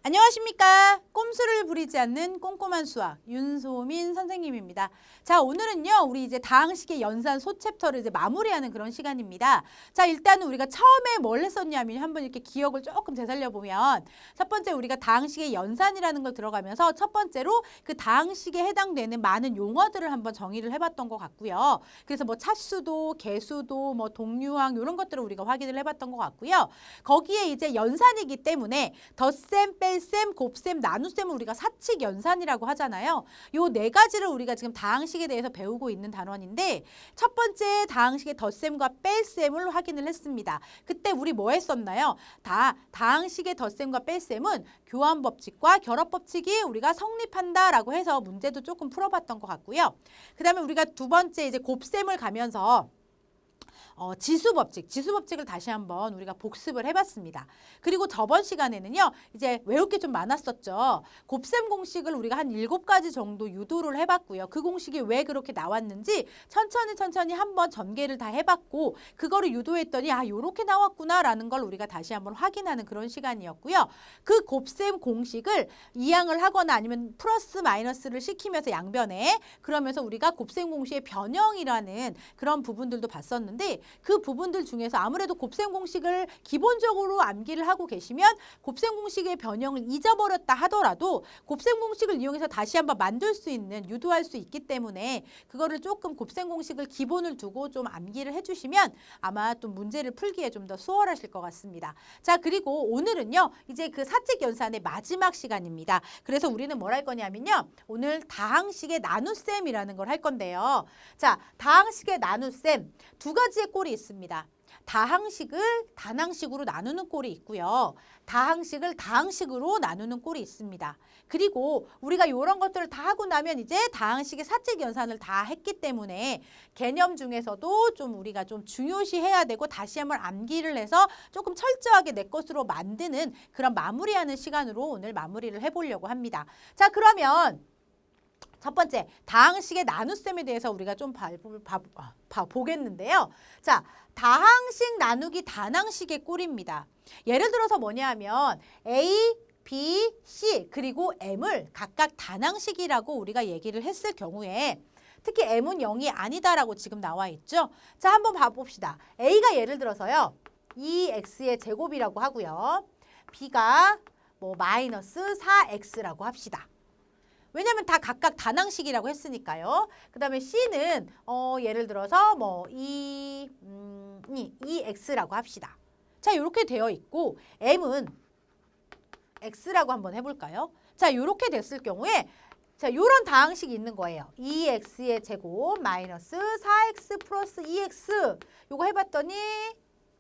안녕하십니까. 꼼수를 부리지 않는 꼼꼼한 수학 윤소민 선생님입니다. 자, 오늘은요 우리 이제 다항식의 연산 소챕터를 이제 마무리하는 그런 시간입니다. 자, 일단은 우리가 처음에 뭘 했었냐면 한번 이렇게 기억을 조금 되살려 보면 첫 번째 우리가 다항식의 연산이라는 걸 들어가면서 첫 번째로 그 다항식에 해당되는 많은 용어들을 한번 정의를 해봤던 것 같고요. 그래서 뭐 차수도 개수도 뭐 동류항 이런 것들을 우리가 확인을 해봤던 것 같고요. 거기에 이제 연산이기 때문에 덧셈, 뺄셈, 곱셈, 나눗셈을 우리가 사칙 연산이라고 하잖아요. 요 네 가지를 우리가 지금 다항식에 대해서 배우고 있는 단원인데 첫 번째 다항식의 덧셈과 뺄셈을 확인을 했습니다. 그때 우리 뭐 했었나요? 다항식의 덧셈과 뺄셈은 교환법칙과 결합법칙이 우리가 성립한다라고 해서 문제도 조금 풀어봤던 것 같고요. 그 다음에 우리가 두 번째 이제 곱셈을 가면서 지수법칙을 다시 한번 우리가 복습을 해봤습니다. 그리고 저번 시간에는요, 이제 외울 게 좀 많았었죠. 곱셈 공식을 우리가 한 7가지 정도 유도를 해봤고요. 그 공식이 왜 그렇게 나왔는지 천천히 한번 전개를 다 해봤고, 그거를 유도했더니 요렇게 나왔구나라는 걸 우리가 다시 한번 확인하는 그런 시간이었고요. 그 곱셈 공식을 이항을 하거나 아니면 플러스 마이너스를 시키면서 양변에 그러면서 우리가 곱셈 공식의 변형이라는 그런 부분들도 봤었는데 그 부분들 중에서 아무래도 곱셈 공식을 기본적으로 암기를 하고 계시면 곱셈 공식의 변형을 잊어버렸다 하더라도 곱셈 공식을 이용해서 다시 한번 만들 수 있는, 유도할 수 있기 때문에 그거를 조금 곱셈 공식을 기본을 두고 좀 암기를 해주시면 아마 또 문제를 풀기에 좀 더 수월하실 것 같습니다. 자, 그리고 오늘은요 이제 그 사칙 연산의 마지막 시간입니다. 그래서 우리는 뭘 할 거냐면요 오늘 다항식의 나눗셈이라는 걸 할 건데요. 자, 다항식의 나눗셈 두 가지의 꼴이 있습니다. 다항식을 단항식으로 나누는 꼴이 있고요. 다항식을 다항식으로 나누는 꼴이 있습니다. 그리고 우리가 이런 것들을 다 하고 나면 이제 다항식의 사칙 연산을 다 했기 때문에 개념 중에서도 좀 우리가 좀 중요시해야 되고 다시 한번 암기를 해서 조금 철저하게 내 것으로 만드는 그런 마무리하는 시간으로 오늘 마무리를 해보려고 합니다. 자, 그러면 첫 번째, 다항식의 나눗셈에 대해서 우리가 좀 보겠는데요. 자, 다항식 나누기 단항식의 꼴입니다. 예를 들어서 뭐냐 하면 A, B, C 그리고 M을 각각 단항식이라고 우리가 얘기를 했을 경우에 특히 M은 0이 아니다라고 지금 나와 있죠. 자, 한번 봐봅시다. A가 예를 들어서요. 2x의 제곱이라고 하고요. B가 뭐 마이너스 4x라고 합시다. 왜냐면 다 각각 단항식이라고 했으니까요. 그 다음에 C는 예를 들어서 뭐 2x라고 합시다. 자, 이렇게 되어 있고 M은 x라고 한번 해볼까요? 자, 이렇게 됐을 경우에 자, 요런 다항식이 있는 거예요. 2x의 제곱 마이너스 4x 플러스 2x 요거 해봤더니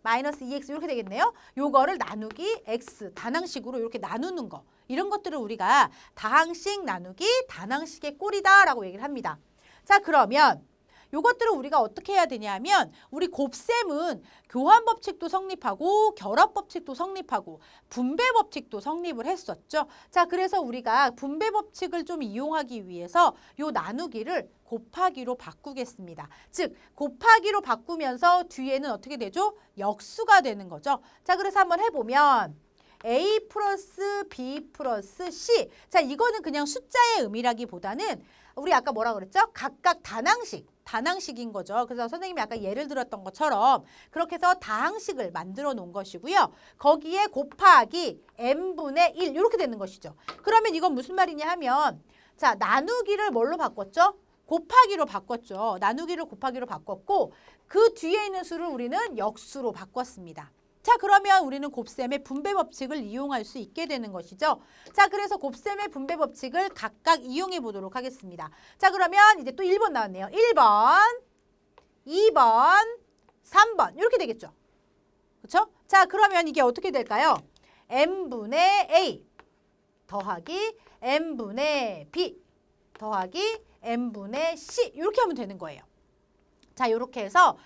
마이너스 2x 이렇게 되겠네요. 요거를 나누기 x 단항식으로 이렇게 나누는 거. 이런 것들을 우리가 다항식 나누기 단항식의 꼴이다라고 얘기를 합니다. 자, 그러면 요것들을 우리가 어떻게 해야 되냐면 우리 곱셈은 교환법칙도 성립하고 결합법칙도 성립하고 분배법칙도 성립을 했었죠. 자, 그래서 우리가 분배법칙을 좀 이용하기 위해서 요 나누기를 곱하기로 바꾸겠습니다. 즉 곱하기로 바꾸면서 뒤에는 어떻게 되죠? 역수가 되는 거죠. 자, 그래서 한번 해보면 A 플러스 B 플러스 C. 자, 이거는 그냥 숫자의 의미라기보다는 우리 아까 뭐라 그랬죠? 각각 단항식인 거죠. 그래서 선생님이 아까 예를 들었던 것처럼 그렇게 해서 다항식을 만들어 놓은 것이고요. 거기에 곱하기 n분의 1 이렇게 되는 것이죠. 그러면 이건 무슨 말이냐 하면 자, 나누기를 뭘로 바꿨죠? 곱하기로 바꿨죠. 나누기를 곱하기로 바꿨고 그 뒤에 있는 수를 우리는 역수로 바꿨습니다. 자, 그러면 우리는 곱셈의 분배법칙을 이용할 수 있게 되는 것이죠. 자, 그래서 곱셈의 분배법칙을 각각 이용해 보도록 하겠습니다. 자, 그러면 이제 또 1번 나왔네요. 1번, 2번, 3번 이렇게 되겠죠. 그렇죠? 자, 그러면 이게 어떻게 될까요? n분의 a 더하기 n분의 b 더하기 n분의 c 이렇게 하면 되는 거예요. 자, 요렇게 해서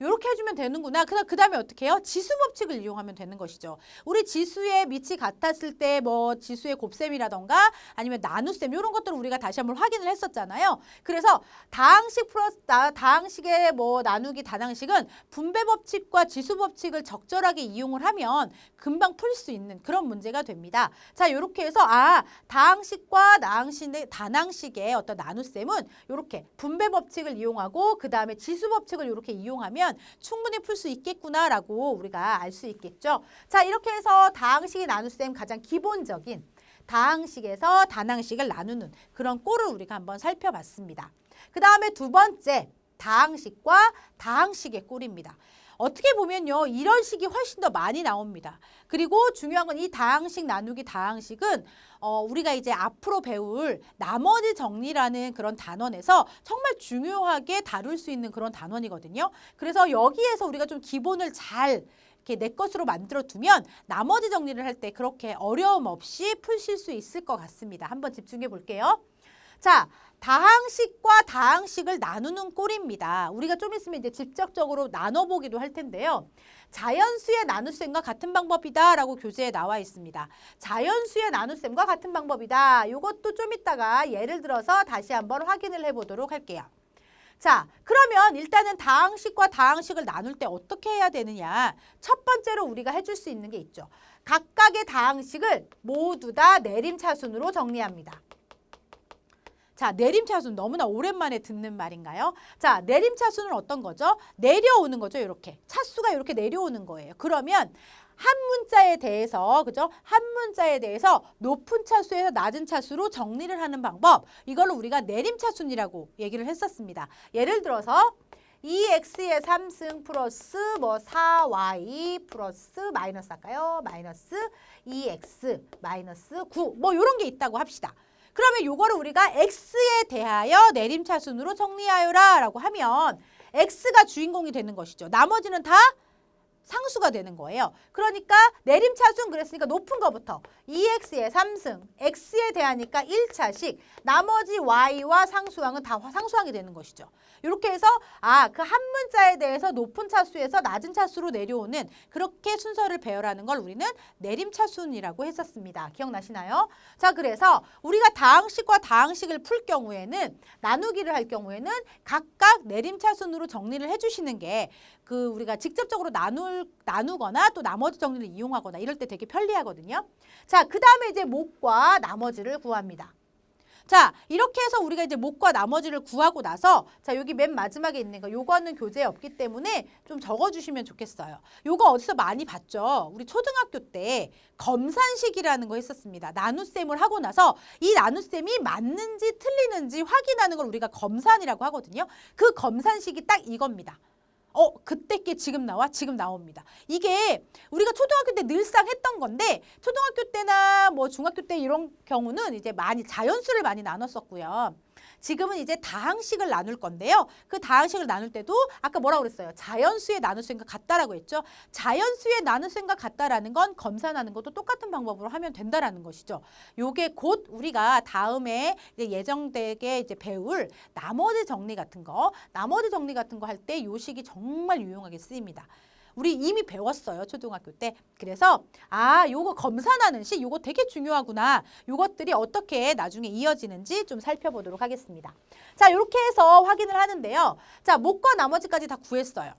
요렇게 해주면 되는구나. 그 다음에 어떻게 해요? 지수 법칙을 이용하면 되는 것이죠. 우리 지수의 밑이 같았을 때 뭐 지수의 곱셈이라던가 아니면 나눗셈 이런 것들을 우리가 다시 한번 확인을 했었잖아요. 그래서 다항식 플러스 다항식의 뭐 나누기 다항식은 분배 법칙과 지수 법칙을 적절하게 이용을 하면 금방 풀 수 있는 그런 문제가 됩니다. 자, 요렇게 해서 다항식과 다항식의 어떤 나눗셈은 요렇게 분배 법칙을 이용하고 그 다음에 지수 법칙을 이렇게 이용하면 충분히 풀 수 있겠구나라고 우리가 알 수 있겠죠. 자, 이렇게 해서 다항식의 나눗셈 가장 기본적인 다항식에서 단항식을 나누는 그런 꼴을 우리가 한번 살펴봤습니다. 그 다음에 두 번째 다항식과 다항식의 꼴입니다. 어떻게 보면요, 이런 식이 훨씬 더 많이 나옵니다. 그리고 중요한 건 이 다항식 나누기 다항식은 우리가 이제 앞으로 배울 나머지 정리라는 그런 단원에서 정말 중요하게 다룰 수 있는 그런 단원이거든요. 그래서 여기에서 우리가 좀 기본을 잘 이렇게 내 것으로 만들어 두면 나머지 정리를 할 때 그렇게 어려움 없이 푸실 수 있을 것 같습니다. 한번 집중해 볼게요. 자, 다항식과 다항식을 나누는 꼴입니다. 우리가 좀 있으면 이제 직접적으로 나눠보기도 할 텐데요. 자연수의 나눗셈과 같은 방법이다 라고 교재에 나와 있습니다. 자연수의 나눗셈과 같은 방법이다. 이것도 좀 이따가 예를 들어서 다시 한번 확인을 해보도록 할게요. 자, 그러면 일단은 다항식과 다항식을 나눌 때 어떻게 해야 되느냐. 첫 번째로 우리가 해줄 수 있는 게 있죠. 각각의 다항식을 모두 다 내림차순으로 정리합니다. 자, 내림차순 너무나 오랜만에 듣는 말인가요? 자, 내림차순은 어떤 거죠? 내려오는 거죠, 이렇게. 차수가 이렇게 내려오는 거예요. 그러면 한 문자에 대해서, 그죠? 한 문자에 대해서 높은 차수에서 낮은 차수로 정리를 하는 방법. 이걸로 우리가 내림차순이라고 얘기를 했었습니다. 예를 들어서 2x의 3승 플러스 뭐 4y 플러스 마이너스 할까요? 마이너스 2x 마이너스 9 뭐 이런 게 있다고 합시다. 그러면 요거를 우리가 x에 대하여 내림차순으로 정리하여라 라고 하면 x가 주인공이 되는 것이죠. 나머지는 다 상수가 되는 거예요. 그러니까 내림차순 그랬으니까 높은 거부터 2x의 3승, x에 대하니까 1차식, 나머지 y와 상수항은 다 상수항이 되는 것이죠. 이렇게 해서 그 한 문자에 대해서 높은 차수에서 낮은 차수로 내려오는 그렇게 순서를 배열하는 걸 우리는 내림차순이라고 했었습니다. 기억나시나요? 자, 그래서 우리가 다항식과 다항식을 풀 경우에는 나누기를 할 경우에는 각각 내림차순으로 정리를 해주시는 게 우리가 직접적으로 나누거나 또 나머지 정리를 이용하거나 이럴 때 되게 편리하거든요. 자, 그 다음에 이제 목과 나머지를 구합니다. 자, 이렇게 해서 우리가 이제 목과 나머지를 구하고 나서 자, 여기 맨 마지막에 있는 거 요거는 교재에 없기 때문에 좀 적어주시면 좋겠어요. 요거 어디서 많이 봤죠? 우리 초등학교 때 검산식이라는 거 했었습니다. 나눗셈을 하고 나서 이 나눗셈이 맞는지 틀리는지 확인하는 걸 우리가 검산이라고 하거든요. 그 검산식이 딱 이겁니다. 그때 게 지금 나와? 지금 나옵니다. 이게 우리가 초등학교 때 늘상 했던 건데 초등학교 때나 뭐 중학교 때 이런 경우는 이제 많이 자연수를 많이 나눴었고요. 지금은 이제 다항식을 나눌 건데요. 그 다항식을 나눌 때도 아까 뭐라고 그랬어요? 자연수의 나눗셈과 같다라고 했죠. 자연수의 나눗셈과 같다라는 건 검산하는 것도 똑같은 방법으로 하면 된다라는 것이죠. 요게 곧 우리가 다음에 이제 예정되게 이제 배울 나머지 정리 같은 거 할 때 요 식이 정말 유용하게 쓰입니다. 우리 이미 배웠어요. 초등학교 때. 그래서 요거 검산하는 식 요거 되게 중요하구나. 요것들이 어떻게 나중에 이어지는지 좀 살펴보도록 하겠습니다. 자, 이렇게 해서 확인을 하는데요. 자, 목과 나머지까지 다 구했어요.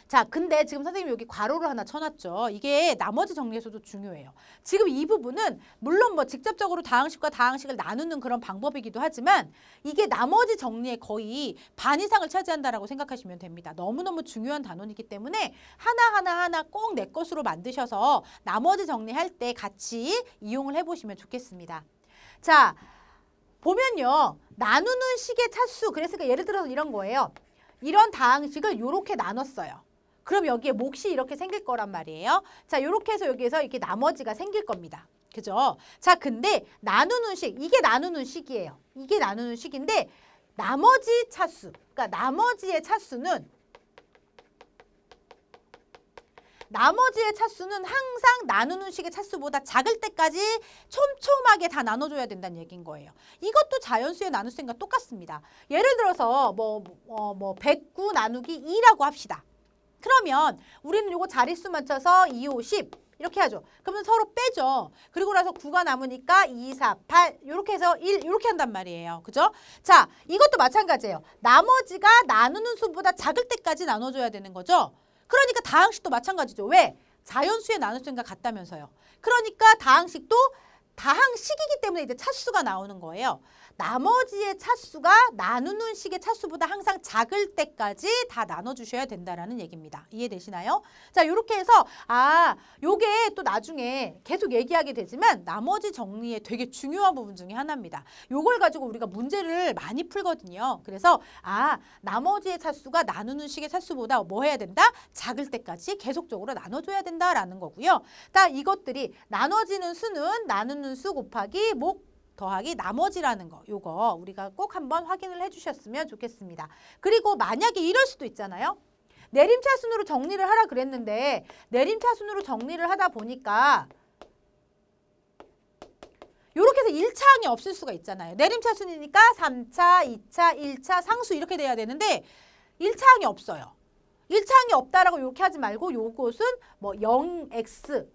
자, 근데 지금 선생님이 여기 괄호를 하나 쳐놨죠. 이게 나머지 정리에서도 중요해요. 지금 이 부분은 물론 뭐 직접적으로 다항식과 다항식을 나누는 그런 방법이기도 하지만 이게 나머지 정리의 거의 반 이상을 차지한다라고 생각하시면 됩니다. 너무너무 중요한 단원이기 때문에 하나 꼭 내 것으로 만드셔서 나머지 정리할 때 같이 이용을 해보시면 좋겠습니다. 자, 보면요. 나누는 식의 차수. 그랬으니까 예를 들어서 이런 거예요. 이런 다항식을 이렇게 나눴어요. 그럼 여기에 몫이 이렇게 생길 거란 말이에요. 자, 이렇게 해서 여기에서 이렇게 나머지가 생길 겁니다. 그죠? 자, 근데 나누는 식, 이게 나누는 식이에요. 이게 나누는 식인데 나머지 차수, 그러니까 나머지의 차수는 나머지의 차수는 항상 나누는 식의 차수보다 작을 때까지 촘촘하게 다 나눠줘야 된다는 얘기인 거예요. 이것도 자연수의 나눗셈과 똑같습니다. 예를 들어서 109 나누기 2라고 합시다. 그러면 우리는 요거 자릿수 맞춰서 2, 5, 10 이렇게 하죠. 그러면 서로 빼죠. 그리고 나서 9가 남으니까 2, 4, 8 이렇게 해서 1 이렇게 한단 말이에요. 그죠? 자, 이것도 마찬가지예요. 나머지가 나누는 수보다 작을 때까지 나눠줘야 되는 거죠. 그러니까 다항식도 마찬가지죠. 왜? 자연수의 나눗셈과 같다면서요. 그러니까 다항식도 다항식이기 때문에 이제 차수가 나오는 거예요. 나머지의 차수가 나누는 식의 차수보다 항상 작을 때까지 다 나눠주셔야 된다라는 얘기입니다. 이해되시나요? 자, 이렇게 해서 요게 또 나중에 계속 얘기하게 되지만 나머지 정리에 되게 중요한 부분 중에 하나입니다. 요걸 가지고 우리가 문제를 많이 풀거든요. 그래서 나머지의 차수가 나누는 식의 차수보다 뭐 해야 된다? 작을 때까지 계속적으로 나눠줘야 된다라는 거고요. 자, 이것들이 나눠지는 수는 나누는 수 곱하기 목 더하기 나머지라는 거, 요거 우리가 꼭 한번 확인을 해주셨으면 좋겠습니다. 그리고 만약에 이럴 수도 있잖아요. 내림차순으로 정리를 하라 그랬는데 내림차순으로 정리를 하다 보니까 요렇게 해서 1차항이 없을 수가 있잖아요. 내림차순이니까 3차, 2차, 1차, 상수 이렇게 돼야 되는데 1차항이 없어요. 1차항이 없다라고 이렇게 하지 말고 요것은 뭐 0x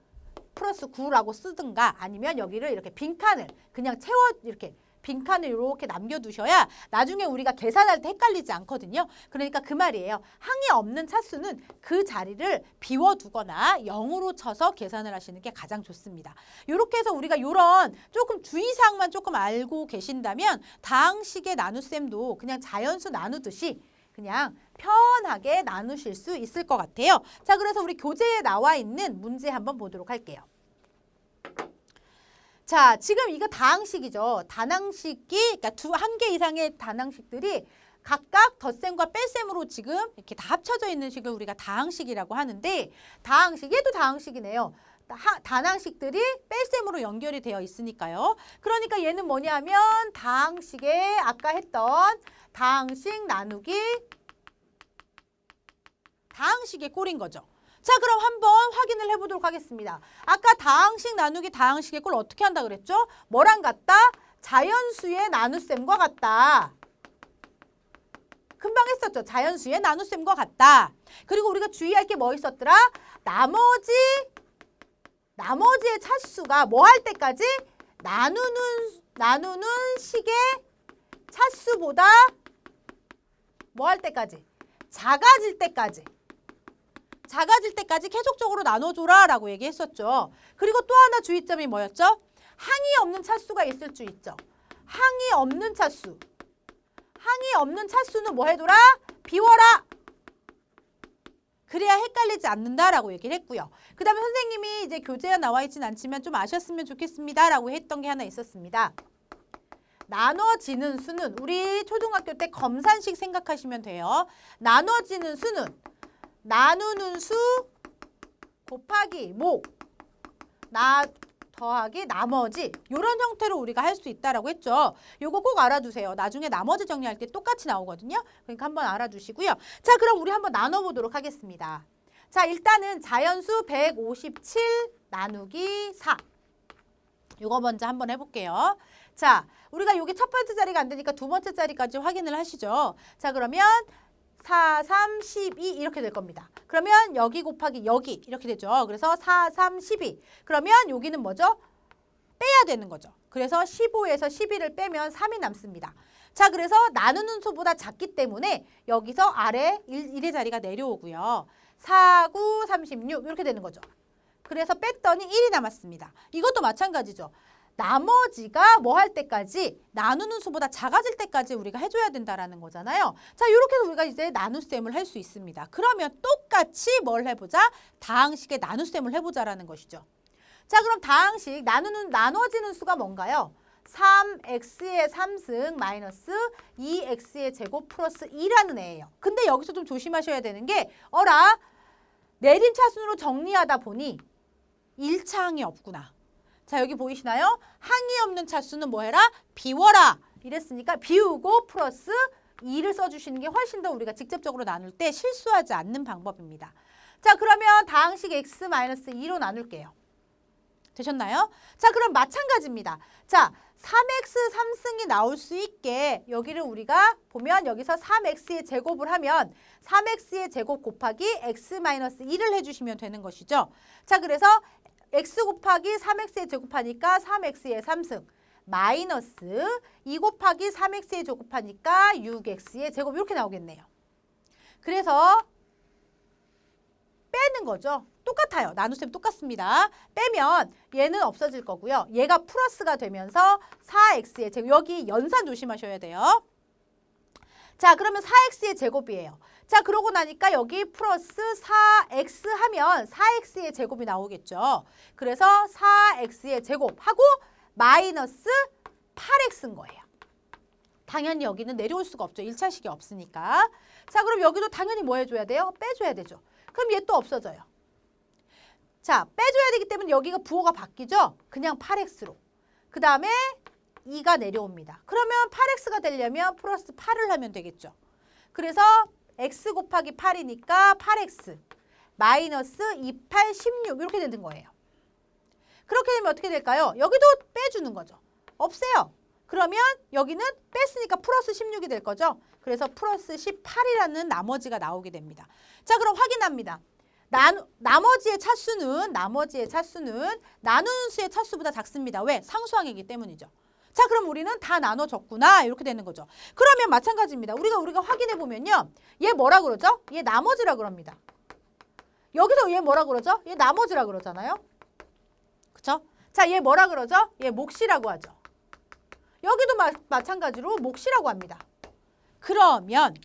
플러스 9라고 쓰든가 아니면 여기를 이렇게 빈칸을 그냥 이렇게 빈칸을 이렇게 남겨두셔야 나중에 우리가 계산할 때 헷갈리지 않거든요. 그러니까 그 말이에요. 항이 없는 차수는 그 자리를 비워두거나 0으로 쳐서 계산을 하시는 게 가장 좋습니다. 이렇게 해서 우리가 이런 조금 주의사항만 조금 알고 계신다면 다항식의 나눗셈도 그냥 자연수 나누듯이 그냥 편하게 나누실 수 있을 것 같아요. 자, 그래서 우리 교재에 나와 있는 문제 한번 보도록 할게요. 자, 지금 이거 다항식이죠. 단항식이, 그러니까 한 개 이상의 단항식들이 각각 덧셈과 뺄셈으로 지금 이렇게 다 합쳐져 있는 식을 우리가 다항식이라고 하는데 다항식, 얘도 다항식이네요. 단항식들이 뺄셈으로 연결이 되어 있으니까요. 그러니까 얘는 뭐냐면 다항식에 아까 했던 다항식 나누기 다항식의 꼴인 거죠. 자, 그럼 한번 확인을 해보도록 하겠습니다. 아까 다항식 나누기 다항식의 꼴 어떻게 한다 그랬죠? 뭐랑 같다? 자연수의 나눗셈과 같다. 금방 했었죠. 자연수의 나눗셈과 같다. 그리고 우리가 주의할 게 뭐 있었더라? 나머지의 차수가 뭐 할 때까지? 나누는 식의 차수보다 뭐 할 때까지? 작아질 때까지 계속적으로 나눠줘라 라고 얘기했었죠. 그리고 또 하나 주의점이 뭐였죠? 항이 없는 차수가 있을 수 있죠. 항이 없는 차수는 뭐 해둬라? 비워라. 그래야 헷갈리지 않는다라고 얘기를 했고요. 그 다음에 선생님이 이제 교재에 나와 있진 않지만 좀 아셨으면 좋겠습니다라고 했던 게 하나 있었습니다. 나눠지는 수는 우리 초등학교 때 검산식 생각하시면 돼요. 나눠지는 수는 나누는 수 곱하기 목 더하기 나머지 이런 형태로 우리가 할 수 있다라고 했죠. 요거 꼭 알아두세요. 나중에 나머지 정리할 때 똑같이 나오거든요. 그러니까 한번 알아두시고요. 자, 그럼 우리 한번 나눠보도록 하겠습니다. 자, 일단은 자연수 157 나누기 4 요거 먼저 한번 해볼게요. 자, 우리가 여기 첫 번째 자리가 안 되니까 두 번째 자리까지 확인을 하시죠. 자, 그러면 4, 3, 12 이렇게 될 겁니다. 그러면 여기 곱하기 여기 이렇게 되죠. 그래서 4, 3, 12. 그러면 여기는 뭐죠? 빼야 되는 거죠. 그래서 15에서 12를 빼면 3이 남습니다. 자, 그래서 나누는 수보다 작기 때문에 여기서 아래 1의 자리가 내려오고요. 4, 9, 36 이렇게 되는 거죠. 그래서 뺐더니 1이 남았습니다. 이것도 마찬가지죠. 나머지가 뭐 할 때까지 나누는 수보다 작아질 때까지 우리가 해줘야 된다라는 거잖아요. 자, 이렇게 해서 우리가 이제 나눗셈을 할 수 있습니다. 그러면 똑같이 뭘 해보자? 다항식의 나눗셈을 해보자라는 것이죠. 자, 그럼 다항식 나눠지는 수가 뭔가요? 3x의 3승 마이너스 2x의 제곱 플러스 2라는 애예요. 근데 여기서 좀 조심하셔야 되는 게 내림차순으로 정리하다 보니 1차항이 없구나. 자, 여기 보이시나요? 항이 없는 차수는 뭐 해라? 비워라. 이랬으니까 비우고 플러스 2를 써주시는 게 훨씬 더 우리가 직접적으로 나눌 때 실수하지 않는 방법입니다. 자, 그러면 다항식 x-2로 나눌게요. 되셨나요? 자, 그럼 마찬가지입니다. 자, 3x 3승이 나올 수 있게 여기를 우리가 보면 여기서 3x의 제곱을 하면 3x의 제곱 곱하기 x-2를 해주시면 되는 것이죠. 자, 그래서 x 곱하기 3x의 제곱하니까 3x의 3승 마이너스 2 곱하기 3x의 제곱하니까 6x의 제곱 이렇게 나오겠네요. 그래서 빼는 거죠. 똑같아요. 나눗셈 똑같습니다. 빼면 얘는 없어질 거고요. 얘가 플러스가 되면서 4x의 제곱. 여기 연산 조심하셔야 돼요. 자, 그러면 4x의 제곱이에요. 자, 그러고 나니까 여기 플러스 4x 하면 4x의 제곱이 나오겠죠. 그래서 4x의 제곱하고 마이너스 8x인 거예요. 당연히 여기는 내려올 수가 없죠. 1차식이 없으니까. 자, 그럼 여기도 당연히 뭐 해줘야 돼요? 빼줘야 되죠. 그럼 얘 또 없어져요. 자, 빼줘야 되기 때문에 여기가 부호가 바뀌죠? 그냥 8x로. 그 다음에 2가 내려옵니다. 그러면 8x가 되려면 플러스 8을 하면 되겠죠. 그래서 x 곱하기 8이니까 8x 마이너스 28, 16 이렇게 되는 거예요. 그렇게 되면 어떻게 될까요? 여기도 빼주는 거죠. 없애요. 그러면 여기는 뺐으니까 플러스 16이 될 거죠. 그래서 플러스 18이라는 나머지가 나오게 됩니다. 자, 그럼 확인합니다. 나머지의 차수는 나누는 수의 차수보다 작습니다. 왜? 상수항이기 때문이죠. 자, 그럼 우리는 다 나눠줬구나 이렇게 되는 거죠. 그러면 마찬가지입니다. 우리가 확인해 보면요. 얘 뭐라 그러죠? 얘 나머지라 그럽니다. 여기서 얘 뭐라 그러죠? 얘 나머지라 그러잖아요. 그쵸? 자, 얘 뭐라 그러죠? 얘 몫이라고 하죠. 여기도 마찬가지로 몫이라고 합니다. 그러면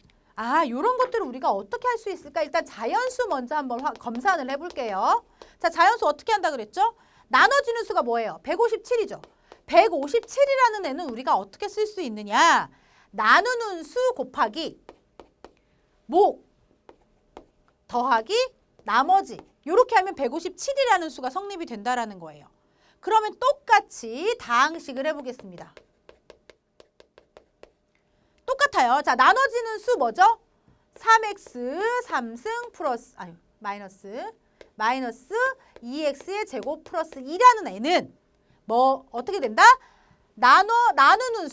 요런 것들을 우리가 어떻게 할 수 있을까? 일단 자연수 먼저 한번 검사를 해볼게요. 자, 자연수 어떻게 한다 그랬죠? 나눠지는 수가 뭐예요? 157이죠. 157이라는 애는 우리가 어떻게 쓸 수 있느냐? 나누는 수 곱하기 목 더하기 나머지 이렇게 하면 157이라는 수가 성립이 된다라는 거예요. 그러면 똑같이 다항식을 해보겠습니다. 똑같아요. 자, 나눠지는 수 뭐죠? 3x 3승 플러스 마이너스 2x의 제곱 플러스 2라는 애는 뭐 어떻게 된다? 나누는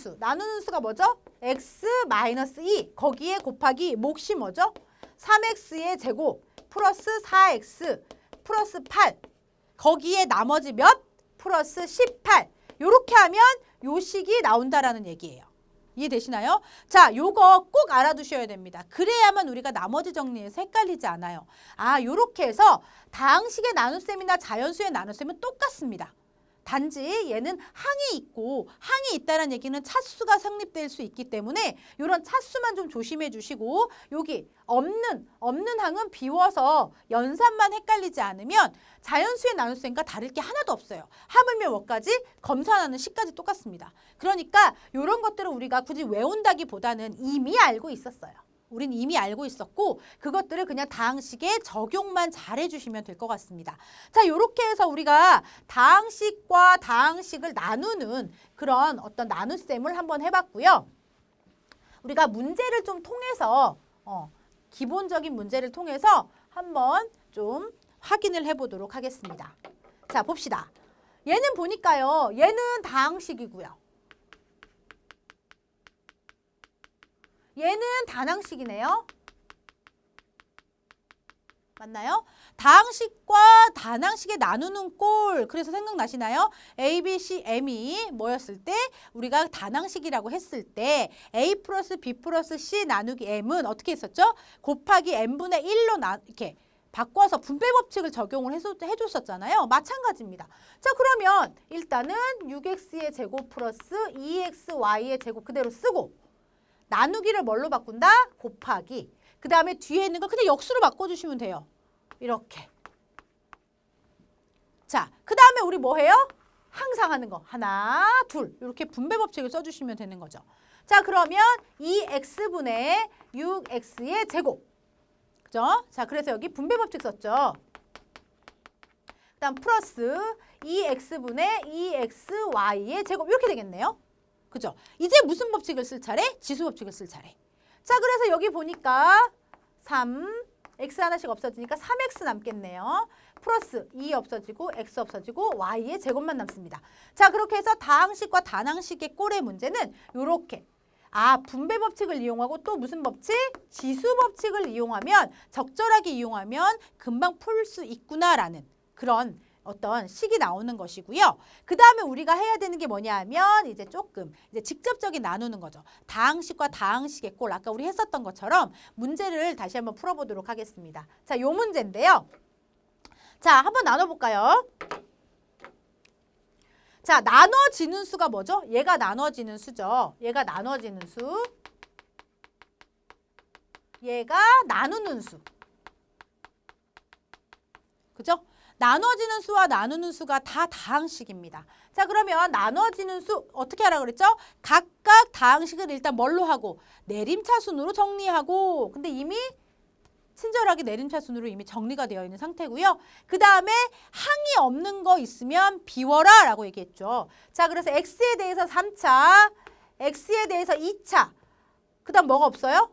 수가 뭐죠? x 마이너스 2 거기에 곱하기 몫이 뭐죠? 3x의 제곱 플러스 4x 플러스 8 거기에 나머지 몇? 플러스 18 요렇게 하면 요 식이 나온다라는 얘기예요. 이해되시나요? 자, 요거 꼭 알아두셔야 됩니다. 그래야만 우리가 나머지 정리에서 헷갈리지 않아요. 요렇게 해서 다항식의 나눗셈이나 자연수의 나눗셈은 똑같습니다. 단지 얘는 항이 있고 항이 있다는 얘기는 차수가 성립될 수 있기 때문에 이런 차수만 좀 조심해 주시고 여기 없는 항은 비워서 연산만 헷갈리지 않으면 자연수의 나눗셈과 다를 게 하나도 없어요. 하물며 뭐까지? 검산하는 식까지 똑같습니다. 그러니까 이런 것들을 우리가 굳이 외운다기보다는 이미 알고 있었어요. 우린 이미 알고 있었고 그것들을 그냥 다항식에 적용만 잘 해주시면 될 것 같습니다. 자, 이렇게 해서 우리가 다항식과 다항식을 나누는 그런 어떤 나눗셈을 한번 해봤고요. 우리가 문제를 좀 통해서 기본적인 문제를 통해서 한번 좀 확인을 해보도록 하겠습니다. 자, 봅시다. 얘는 보니까요. 얘는 다항식이고요. 얘는 단항식이네요. 맞나요? 다항식과 단항식에 나누는 꼴. 그래서 생각나시나요? A, B, C, M이 뭐였을 때 우리가 단항식이라고 했을 때 A 플러스 B 플러스 C 나누기 M은 어떻게 했었죠? 곱하기 M분의 1로 이렇게 바꿔서 분배 법칙을 적용을 해줬었잖아요. 마찬가지입니다. 자, 그러면 일단은 6x의 제곱 플러스 2xy의 제곱 그대로 쓰고 나누기를 뭘로 바꾼다? 곱하기. 그 다음에 뒤에 있는 거 그냥 역수로 바꿔주시면 돼요. 이렇게. 자, 그 다음에 우리 뭐 해요? 항상 하는 거. 하나, 둘. 이렇게 분배 법칙을 써주시면 되는 거죠. 자, 그러면 2x분의 6x의 제곱. 그죠? 자, 그래서 여기 분배 법칙 썼죠. 그 다음 플러스 2x분의 2xy의 제곱. 이렇게 되겠네요. 그죠? 이제 무슨 법칙을 쓸 차례? 지수 법칙을 쓸 차례. 자, 그래서 여기 보니까 3, x 하나씩 없어지니까 3x 남겠네요. 플러스 2 없어지고 x 없어지고 y의 제곱만 남습니다. 자, 그렇게 해서 다항식과 단항식의 꼴의 문제는 이렇게 분배 법칙을 이용하고 또 무슨 법칙? 지수 법칙을 이용하면 적절하게 이용하면 금방 풀 수 있구나라는 그런 어떤 식이 나오는 것이고요. 그 다음에 우리가 해야 되는 게 뭐냐 하면 이제 조금 직접적인 나누는 거죠. 다항식과 다항식의 꼴 아까 우리 했었던 것처럼 문제를 다시 한번 풀어보도록 하겠습니다. 자, 요 문제인데요. 자, 한번 나눠볼까요? 자, 나눠지는 수가 뭐죠? 얘가 나눠지는 수죠. 얘가 나눠지는 수. 얘가 나누는 수. 그죠? 나눠지는 수와 나누는 수가 다 다항식입니다. 자, 그러면 나눠지는 수 어떻게 하라 그랬죠? 각각 다항식을 일단 뭘로 하고 내림차순으로 정리하고 근데 이미 친절하게 내림차순으로 이미 정리가 되어 있는 상태고요. 그 다음에 항이 없는 거 있으면 비워라 라고 얘기했죠. 자, 그래서 x에 대해서 3차, x에 대해서 2차, 그 다음 뭐가 없어요?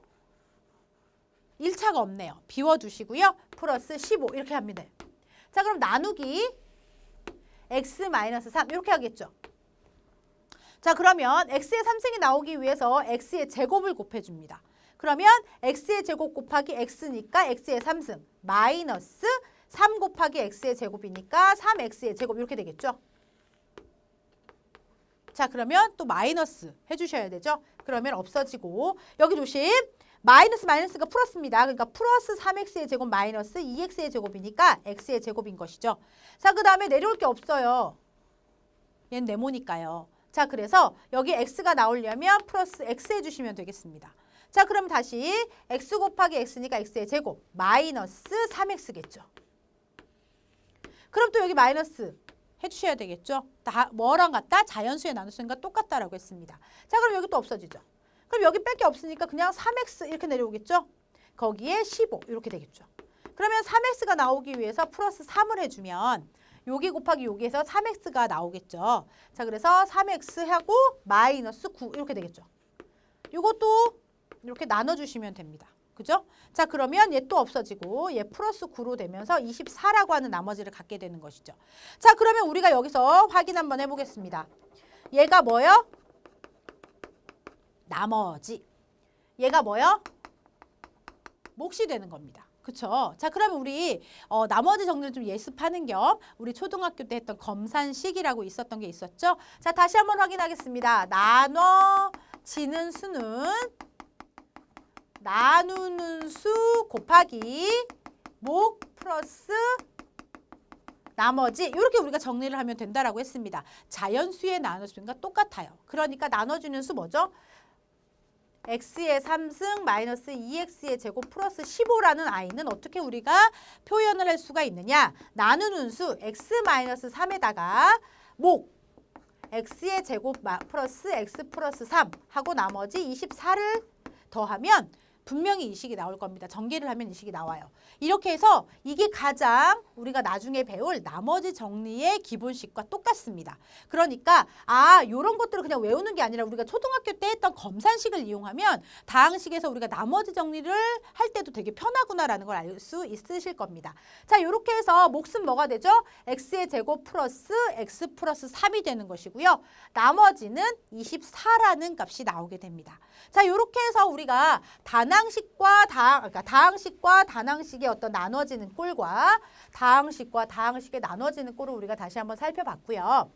1차가 없네요. 비워두시고요. 플러스 15 이렇게 합니다. 자, 그럼 나누기 x-3 이렇게 하겠죠. 자, 그러면 x의 3승이 나오기 위해서 x의 제곱을 곱해줍니다. 그러면 x의 제곱 곱하기 x니까 x의 3승 마이너스 3 곱하기 x의 제곱이니까 3x의 제곱 이렇게 되겠죠. 자, 그러면 또 마이너스 해주셔야 되죠. 그러면 없어지고 여기 조심. 마이너스가 플러스입니다. 그러니까 플러스 3x의 제곱 마이너스 2x의 제곱이니까 x의 제곱인 것이죠. 자, 그 다음에 내려올 게 없어요. 얘는 네모니까요. 자, 그래서 여기 x가 나오려면 플러스 x 해주시면 되겠습니다. 자, 그럼 다시 x 곱하기 x니까 x의 제곱 마이너스 3x겠죠. 그럼 또 여기 마이너스 해주셔야 되겠죠. 다 뭐랑 같다? 자연수의 나눗수인가 똑같다라고 했습니다. 자, 그럼 여기 또 없어지죠. 그럼 여기 뺄 게 없으니까 그냥 3x 이렇게 내려오겠죠. 거기에 15 이렇게 되겠죠. 그러면 3x가 나오기 위해서 플러스 3을 해주면 여기 곱하기 여기에서 3x가 나오겠죠. 자, 그래서 3x 하고 마이너스 9 이렇게 되겠죠. 이것도 이렇게 나눠주시면 됩니다. 그죠? 자, 그러면 얘 또 없어지고 얘 플러스 9로 되면서 24라고 하는 나머지를 갖게 되는 것이죠. 자, 그러면 우리가 여기서 확인 한번 해보겠습니다. 얘가 뭐요? 나머지. 얘가 뭐요? 몫이 되는 겁니다. 그쵸? 자, 그러면 우리 나머지 정리를 좀 예습하는 겸 우리 초등학교 때 했던 검산식이라고 있었던 게 있었죠? 자, 다시 한번 확인하겠습니다. 나눠지는 수는 나누는 수 곱하기 몫 플러스 나머지 이렇게 우리가 정리를 하면 된다라고 했습니다. 자연수의 나눠주는과 똑같아요. 그러니까 나눠주는 수 뭐죠? x의 3승 마이너스 2x의 제곱 플러스 15라는 i는 어떻게 우리가 표현을 할 수가 있느냐? 나누는 수 x 마이너스 3에다가 몫 x의 제곱 플러스 x 플러스 3 하고 나머지 24를 더하면 분명히 이 식이 나올 겁니다. 전개를 하면 이 식이 나와요. 이렇게 해서 이게 가장 우리가 나중에 배울 나머지 정리의 기본식과 똑같습니다. 그러니까 이런 것들을 그냥 외우는 게 아니라 우리가 초등학교 때 했던 검산식을 이용하면 다항식에서 우리가 나머지 정리를 할 때도 되게 편하구나라는 걸 알 수 있으실 겁니다. 자, 이렇게 해서 몫은 뭐가 되죠? x의 제곱 플러스 x 플러스 3이 되는 것이고요. 나머지는 24라는 값이 나오게 됩니다. 자, 이렇게 해서 우리가 다항식과 단항식의 어떤 나눠지는 꼴과 다항식과 다항식의 나눠지는 꼴을 우리가 다시 한번 살펴봤고요.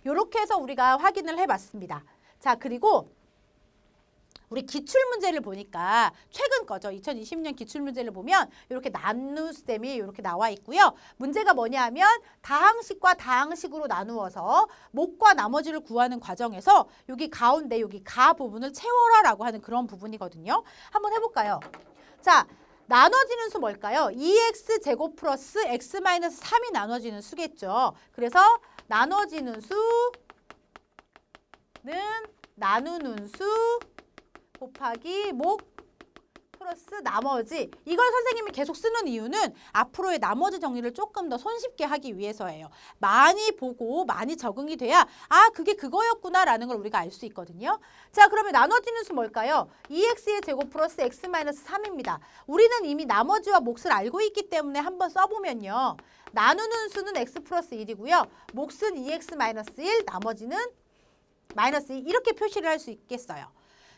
이렇게 해서 우리가 확인을 해봤습니다. 자, 그리고 우리 기출문제를 보니까 최근 거죠. 2020년 기출문제를 보면 이렇게 나눗셈이 이렇게 나와 있고요. 문제가 뭐냐 하면 다항식과 다항식으로 나누어서 몫과 나머지를 구하는 과정에서 여기 가운데 여기 가 부분을 채워라 라고 하는 그런 부분이거든요. 한번 해볼까요? 자, 나눠지는 수 뭘까요? 2x 제곱 플러스 x 마이너스 3이 나눠지는 수겠죠. 그래서 나눠지는 수는 나누는 수 곱하기 몫 플러스 나머지 이걸 선생님이 계속 쓰는 이유는 앞으로의 나머지 정리를 조금 더 손쉽게 하기 위해서예요. 많이 보고 많이 적응이 돼야 아 그게 그거였구나 라는 걸 우리가 알 수 있거든요. 자 그러면 나눠지는 수 뭘까요? 2x의 제곱 플러스 x-3입니다. 우리는 이미 나머지와 몫을 알고 있기 때문에 한번 써보면요. 나누는 수는 x 플러스 1이고요. 몫은 2x-1 나머지는 마이너스 2 이렇게 표시를 할 수 있겠어요.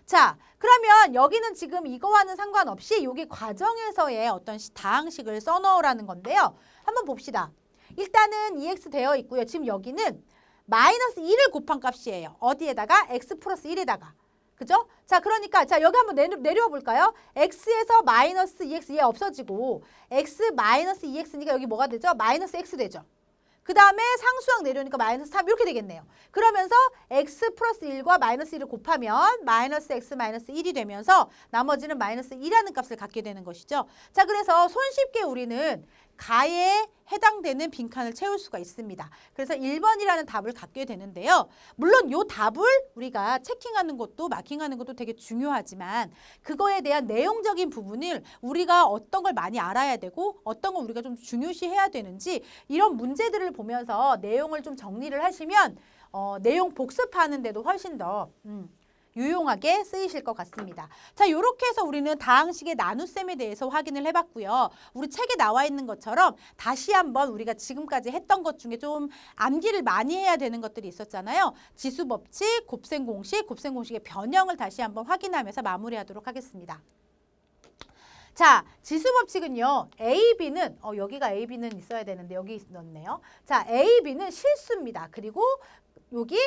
자 그러면 여기는 지금 이거와는 상관없이 여기 과정에서의 어떤 다항식을 써넣으라는 건데요. 한번 봅시다. 일단은 2x 되어 있고요. 지금 여기는 마이너스 2를 곱한 값이에요. 어디에다가? x 플러스 1에다가. 그죠? 자 그러니까 자 여기 한번 내려와 볼까요? x에서 마이너스 2x 얘 없어지고 x 마이너스 2x니까 여기 뭐가 되죠? 마이너스 x 되죠. 그 다음에 상수항 내려오니까 마이너스 3 이렇게 되겠네요. 그러면서 x 플러스 1과 마이너스 1을 곱하면 마이너스 x 마이너스 1이 되면서 나머지는 마이너스 2라는 값을 갖게 되는 것이죠. 자 그래서 손쉽게 우리는 가에 해당되는 빈칸을 채울 수가 있습니다. 그래서 1번이라는 답을 갖게 되는데요. 물론 이 답을 우리가 체킹하는 것도 마킹하는 것도 되게 중요하지만 그거에 대한 내용적인 부분을 우리가 어떤 걸 많이 알아야 되고 어떤 걸 우리가 좀 중요시해야 되는지 이런 문제들을 보면서 내용을 좀 정리를 하시면 내용 복습하는 데도 훨씬 더 유용하게 쓰이실 것 같습니다. 자, 이렇게 해서 우리는 다항식의 나눗셈에 대해서 확인을 해봤고요. 우리 책에 나와 있는 것처럼 다시 한번 우리가 지금까지 했던 것 중에 좀 암기를 많이 해야 되는 것들이 있었잖아요. 지수법칙, 곱셈공식의 변형을 다시 한번 확인하면서 마무리하도록 하겠습니다. 자, 지수법칙은요. A, B는 여기가 A, B는 있어야 되는데 여기 넣었네요. 자, A, B는 실수입니다. 그리고 여기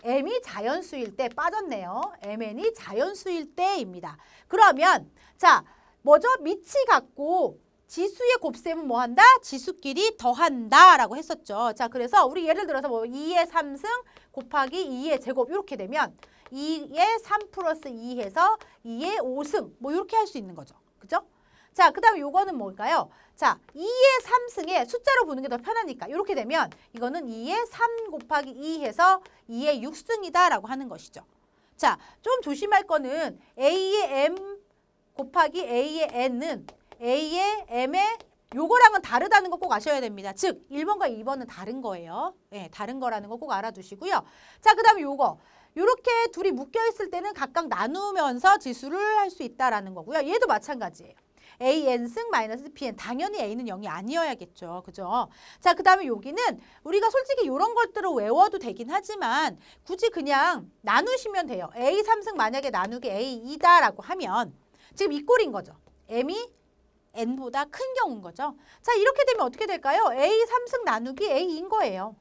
m이 자연수일 때 빠졌네요. mn이 자연수일 때입니다. 그러면 자 뭐죠? 밑이 같고 지수의 곱셈은 뭐 한다? 지수끼리 더한다 라고 했었죠. 자 그래서 우리 예를 들어서 뭐 2의 3승 곱하기 2의 제곱 이렇게 되면 2의 3 플러스 2 해서 2의 5승 뭐 이렇게 할 수 있는 거죠. 그죠? 자, 그 다음에 요거는 뭘까요? 자, 2의 3승에 숫자로 보는 게 더 편하니까 이렇게 되면 이거는 2의 3 곱하기 2 해서 2의 6승이다 라고 하는 것이죠. 자, 좀 조심할 거는 A의 M 곱하기 A의 N은 A의 M의 요거랑은 다르다는 거 꼭 아셔야 됩니다. 즉, 1번과 2번은 다른 거예요. 네, 다른 거라는 거 꼭 알아두시고요. 자, 그 다음에 요거. 요렇게 둘이 묶여있을 때는 각각 나누면서 지수를 할 수 있다라는 거고요. 얘도 마찬가지예요. AN승 마이너스 BN. 당연히 A는 0이 아니어야겠죠. 그죠? 자, 그 다음에 여기는 우리가 솔직히 이런 것들을 외워도 되긴 하지만 굳이 그냥 나누시면 돼요. A 3승 만약에 나누기 A 2다라고 하면 지금 이 꼴인 거죠. M이 N보다 큰 경우인 거죠. 자, 이렇게 되면 어떻게 될까요? A 3승 나누기 A인 거예요.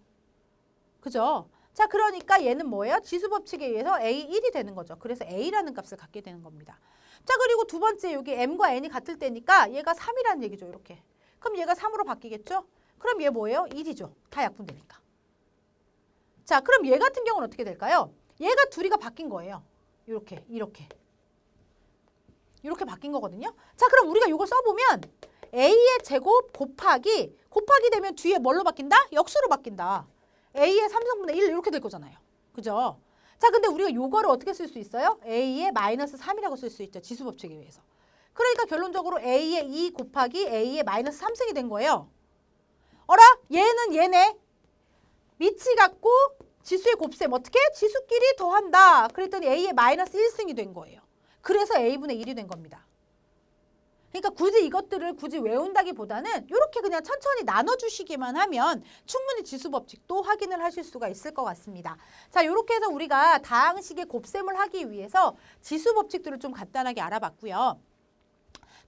그죠? 자, 그러니까 얘는 뭐예요? 지수법칙에 의해서 A1이 되는 거죠. 그래서 A라는 값을 갖게 되는 겁니다. 자, 그리고 두 번째 여기 M과 N이 같을 때니까 얘가 3이라는 얘기죠. 이렇게. 그럼 얘가 3으로 바뀌겠죠? 그럼 얘 뭐예요? 1이죠. 다 약분되니까. 자, 그럼 얘 같은 경우는 어떻게 될까요? 얘가 둘이가 바뀐 거예요. 이렇게. 이렇게 바뀐 거거든요. 자, 그럼 우리가 이걸 써보면 A의 제곱 곱하기 되면 뒤에 뭘로 바뀐다? 역수로 바뀐다. A의 3승분의 1 이렇게 될 거잖아요. 그죠? 자, 근데 우리가 요거를 어떻게 쓸 수 있어요? A의 마이너스 3이라고 쓸 수 있죠. 지수법칙에 의해서. 그러니까 결론적으로 A의 2 곱하기 A의 마이너스 3승이 된 거예요. 어라? 얘는 얘네. 밑이 같고 지수의 곱셈 어떻게? 지수끼리 더한다. 그랬더니 A의 마이너스 1승이 된 거예요. 그래서 A분의 1이 된 겁니다. 그러니까 굳이 이것들을 외운다기보다는 이렇게 그냥 천천히 나눠주시기만 하면 충분히 지수법칙도 확인을 하실 수가 있을 것 같습니다. 자, 이렇게 해서 우리가 다항식의 곱셈을 하기 위해서 지수법칙들을 좀 간단하게 알아봤고요.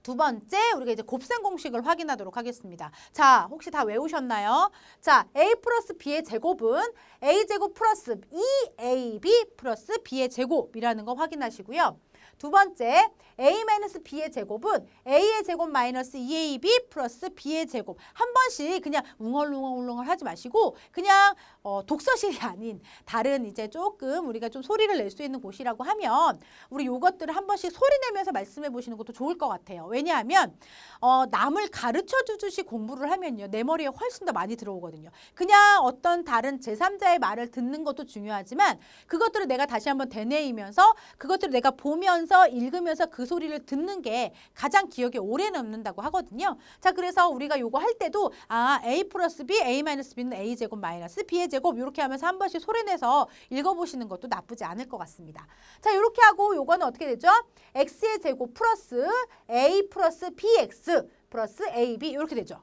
두 번째, 우리가 이제 곱셈 공식을 확인하도록 하겠습니다. 자, 혹시 다 외우셨나요? 자, A 플러스 B의 제곱은 A제곱 플러스 2AB 플러스 B의 제곱이라는 거 확인하시고요. 두 번째, A-B의 제곱은 A의 제곱 마이너스 2AB 플러스 B의 제곱. 한 번씩 그냥 웅얼웅얼 하지 마시고 그냥 독서실이 아닌 다른 이제 조금 우리가 좀 소리를 낼 수 있는 곳이라고 하면 우리 요것들을 한 번씩 소리 내면서 말씀해 보시는 것도 좋을 것 같아요. 왜냐하면 남을 가르쳐 주듯이 공부를 하면요. 내 머리에 훨씬 더 많이 들어오거든요. 그냥 어떤 다른 제3자의 말을 듣는 것도 중요하지만 그것들을 내가 다시 한번 되뇌이면서 그것들을 내가 보면 읽으면서 그 소리를 듣는 게 가장 기억에 오래 남는다고 하거든요. 자, 그래서 우리가 요거 할 때도 A 플러스 B, A 마이너스 B는 A 제곱 마이너스 B의 제곱 이렇게 하면서 한 번씩 소리내서 읽어보시는 것도 나쁘지 않을 것 같습니다. 자, 이렇게 하고 요거는 어떻게 되죠? X의 제곱 플러스 A 플러스 BX 플러스 AB 이렇게 되죠.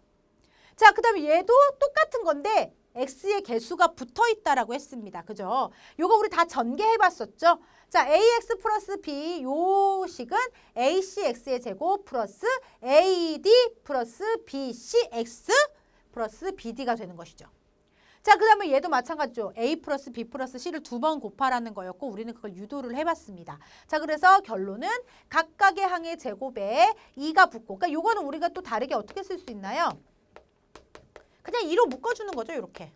자, 그 다음에 얘도 똑같은 건데 x의 개수가 붙어 있다라고 했습니다. 그죠? 요거 우리 다 전개해봤었죠? 자, ax 플러스 b 요 식은 acx의 제곱 플러스 ad 플러스 bcx 플러스 bd가 되는 것이죠. 자, 그 다음에 얘도 마찬가지죠. a 플러스 b 플러스 c를 2번 곱하라는 거였고 우리는 그걸 유도를 해봤습니다. 자, 그래서 결론은 각각의 항의 제곱에 2가 붙고, 그러니까 요거는 우리가 또 다르게 어떻게 쓸 수 있나요? 그냥 2로 묶어주는 거죠. 이렇게.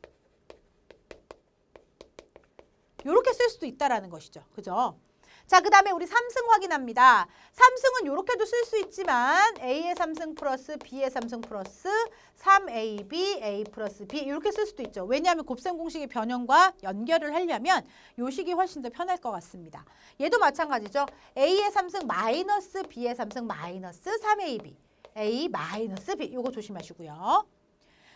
이렇게 쓸 수도 있다라는 것이죠. 그죠? 자, 그 다음에 우리 3승 확인합니다. 3승은 이렇게도 쓸 수 있지만 A의 3승 플러스 B의 3승 플러스 3AB, A 플러스 B 이렇게 쓸 수도 있죠. 왜냐하면 곱셈 공식의 변형과 연결을 하려면 요 식이 훨씬 더 편할 것 같습니다. 얘도 마찬가지죠. A의 3승 마이너스 B의 3승 마이너스 3AB, A 마이너스 B 이거 조심하시고요.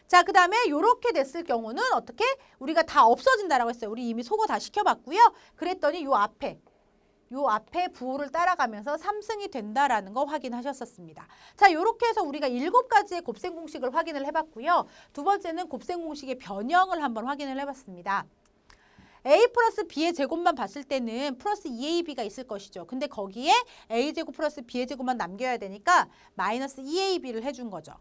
자, 그 다음에 이렇게 됐을 경우는 어떻게? 우리가 다 없어진다라고 했어요. 우리 이미 소거 다 시켜봤고요. 그랬더니 요 앞에 부호를 따라가면서 3승이 된다라는 거 확인하셨었습니다. 자, 이렇게 해서 우리가 7가지의 곱셈 공식을 확인을 해봤고요. 두 번째는 곱셈 공식의 변형을 한번 확인을 해봤습니다. A 플러스 B의 제곱만 봤을 때는 플러스 2AB가 있을 것이죠. 근데 거기에 A제곱 플러스 B의 제곱만 남겨야 되니까 마이너스 2AB를 해준 거죠.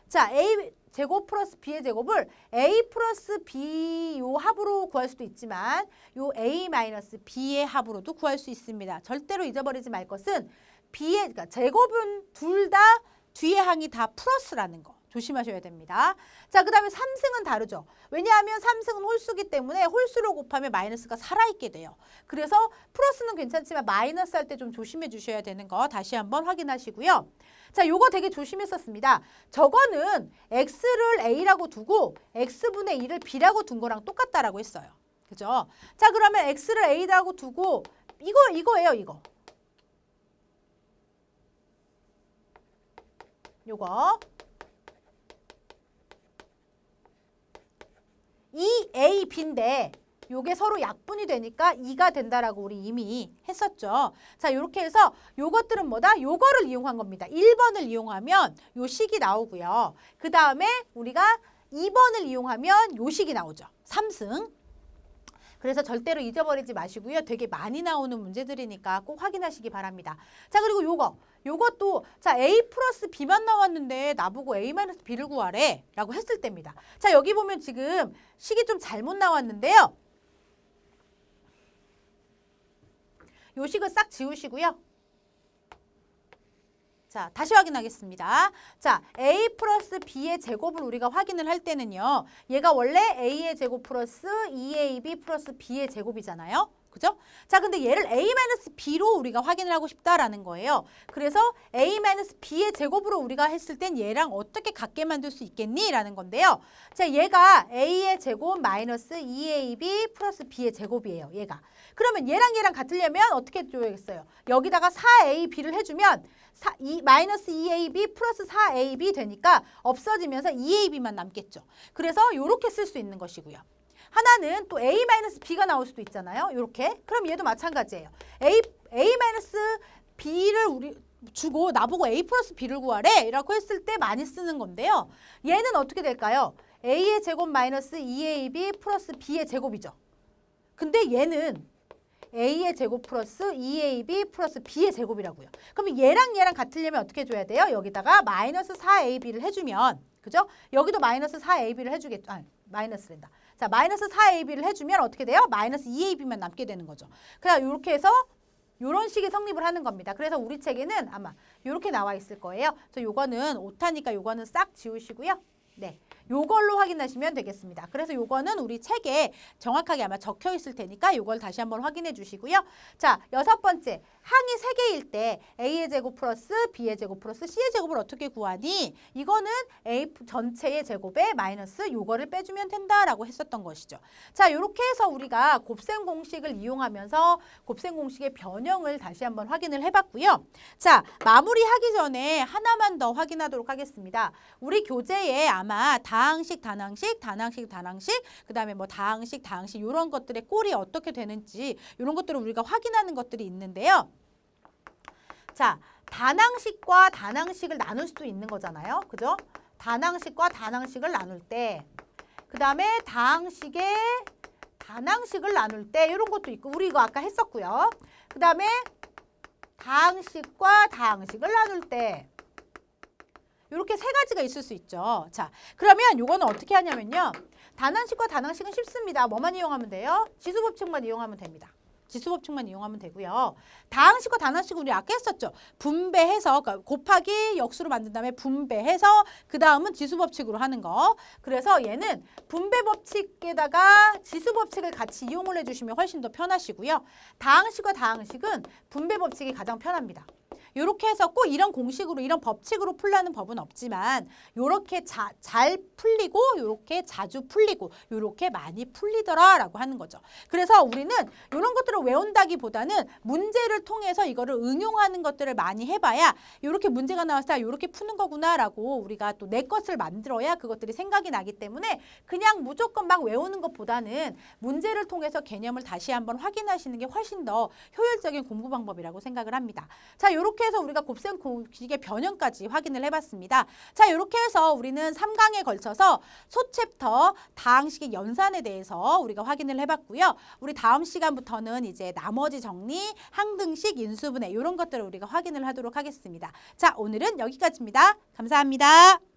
자, A 제곱 플러스 B의 제곱을 A 플러스 B 요 합으로 구할 수도 있지만 요 A 마이너스 B의 합으로도 구할 수 있습니다. 절대로 잊어버리지 말 것은 그러니까 제곱은 둘 다 뒤에 항이 다 플러스라는 거 조심하셔야 됩니다. 자, 그 다음에 3승은 다르죠. 왜냐하면 3승은 홀수기 때문에 홀수로 곱하면 마이너스가 살아있게 돼요. 그래서 플러스는 괜찮지만 마이너스 할 때 좀 조심해 주셔야 되는 거 다시 한번 확인하시고요. 자, 요거 되게 조심했었습니다. 저거는 x를 a라고 두고 x분의 2를 b라고 둔 거랑 똑같다라고 했어요. 그죠? 자, 그러면 x를 a라고 두고 이거예요, 이거. 요거. 2a, b인데 요게 서로 약분이 되니까 2가 된다라고 우리 이미 했었죠. 자, 이렇게 해서 요것들은 뭐다? 요거를 이용한 겁니다. 1번을 이용하면 요 식이 나오고요. 그 다음에 우리가 2번을 이용하면 요 식이 나오죠. 3승. 그래서 절대로 잊어버리지 마시고요. 되게 많이 나오는 문제들이니까 꼭 확인하시기 바랍니다. 자, 그리고 요것도 자, A 플러스 B만 나왔는데 나보고 A 마이너스 B를 구하래 라고 했을 때입니다. 자, 여기 보면 지금 식이 좀 잘못 나왔는데요. 요 식을 싹 지우시고요. 자, 다시 확인하겠습니다. 자, A 플러스 B의 제곱을 우리가 확인을 할 때는요. 얘가 원래 A의 제곱 플러스 2AB 플러스 B의 제곱이잖아요. 그죠? 자, 근데 얘를 A-B로 우리가 확인을 하고 싶다라는 거예요. 그래서 A-B의 제곱으로 우리가 했을 땐 얘랑 어떻게 같게 만들 수 있겠니? 라는 건데요. 자, 얘가 A의 제곱 마이너스 2AB 플러스 B의 제곱이에요. 얘가. 그러면 얘랑 같으려면 어떻게 해줘야겠어요? 여기다가 4AB를 해주면 마이너스 2AB 플러스 4AB 되니까 없어지면서 2AB만 남겠죠. 그래서 이렇게 쓸 수 있는 것이고요. 하나는 또 A-B가 나올 수도 있잖아요. 이렇게. 그럼 얘도 마찬가지예요. A-B를 우리 주고 나보고 A 플러스 B를 구하래 라고 했을 때 많이 쓰는 건데요. 얘는 어떻게 될까요? A의 제곱 마이너스 2AB 플러스 B의 제곱이죠. 근데 얘는 A의 제곱 플러스 2AB 플러스 B의 제곱이라고요. 그럼 얘랑 같으려면 어떻게 해줘야 돼요? 여기다가 마이너스 4AB를 해주면, 그죠? 여기도 마이너스 4AB를 해주겠죠. 마이너스랜다. 자, 마이너스 4AB를 해주면 어떻게 돼요? 마이너스 2AB만 남게 되는 거죠. 그냥 이렇게 해서 이런 식의 성립을 하는 겁니다. 그래서 우리 책에는 아마 이렇게 나와 있을 거예요. 그래서 요거는 오타니까 요거는 싹 지우시고요. 네. 요걸로 확인하시면 되겠습니다. 그래서 요거는 우리 책에 정확하게 아마 적혀 있을 테니까 요걸 다시 한번 확인해 주시고요. 자, 6번째. 항이 3개일 때 A의 제곱 플러스 B의 제곱 플러스 C의 제곱을 어떻게 구하니? 이거는 A 전체의 제곱에 마이너스 요거를 빼주면 된다라고 했었던 것이죠. 자, 요렇게 해서 우리가 곱셈 공식을 이용하면서 곱셈 공식의 변형을 다시 한번 확인을 해봤고요. 자, 마무리하기 전에 하나만 더 확인하도록 하겠습니다. 우리 교재에 아마 다항식, 단항식, 단항식, 단항식, 그 다음에 뭐 다항식, 다항식 이런 것들의 꼴이 어떻게 되는지 이런 것들을 우리가 확인하는 것들이 있는데요. 자, 단항식과 단항식을 나눌 수도 있는 거잖아요. 그죠? 단항식과 단항식을 나눌 때, 그 다음에 다항식에 단항식을 나눌 때 이런 것도 있고 우리 이거 아까 했었고요. 그 다음에 다항식과 다항식을 나눌 때 이렇게 3가지가 있을 수 있죠. 자, 그러면 이거는 어떻게 하냐면요. 단항식과 단항식은 쉽습니다. 뭐만 이용하면 돼요? 지수법칙만 이용하면 됩니다. 지수법칙만 이용하면 되고요. 다항식과 단항식은 우리 아까 했었죠. 분배해서 그러니까 곱하기 역수로 만든 다음에 분배해서 그 다음은 지수법칙으로 하는 거. 그래서 얘는 분배법칙에다가 지수법칙을 같이 이용을 해주시면 훨씬 더 편하시고요. 다항식과 다항식은 분배법칙이 가장 편합니다. 요렇게 해서 꼭 이런 공식으로 이런 법칙으로 풀라는 법은 없지만 요렇게 잘 풀리고 요렇게 자주 풀리고 요렇게 많이 풀리더라라고 하는 거죠. 그래서 우리는 이런 것들을 외운다기보다는 문제를 통해서 이거를 응용하는 것들을 많이 해봐야 요렇게 문제가 나왔을 때 요렇게 푸는 거구나라고 우리가 또 내 것을 만들어야 그것들이 생각이 나기 때문에 그냥 무조건 막 외우는 것보다는 문제를 통해서 개념을 다시 한번 확인하시는 게 훨씬 더 효율적인 공부 방법이라고 생각을 합니다. 자, 요렇게 해서 우리가 곱셈 공식의 변형까지 확인을 해봤습니다. 자, 이렇게 해서 우리는 3강에 걸쳐서 소챕터 다항식의 연산에 대해서 우리가 확인을 해봤고요. 우리 다음 시간부터는 이제 나머지 정리, 항등식, 인수분해 이런 것들을 우리가 확인을 하도록 하겠습니다. 자, 오늘은 여기까지입니다. 감사합니다.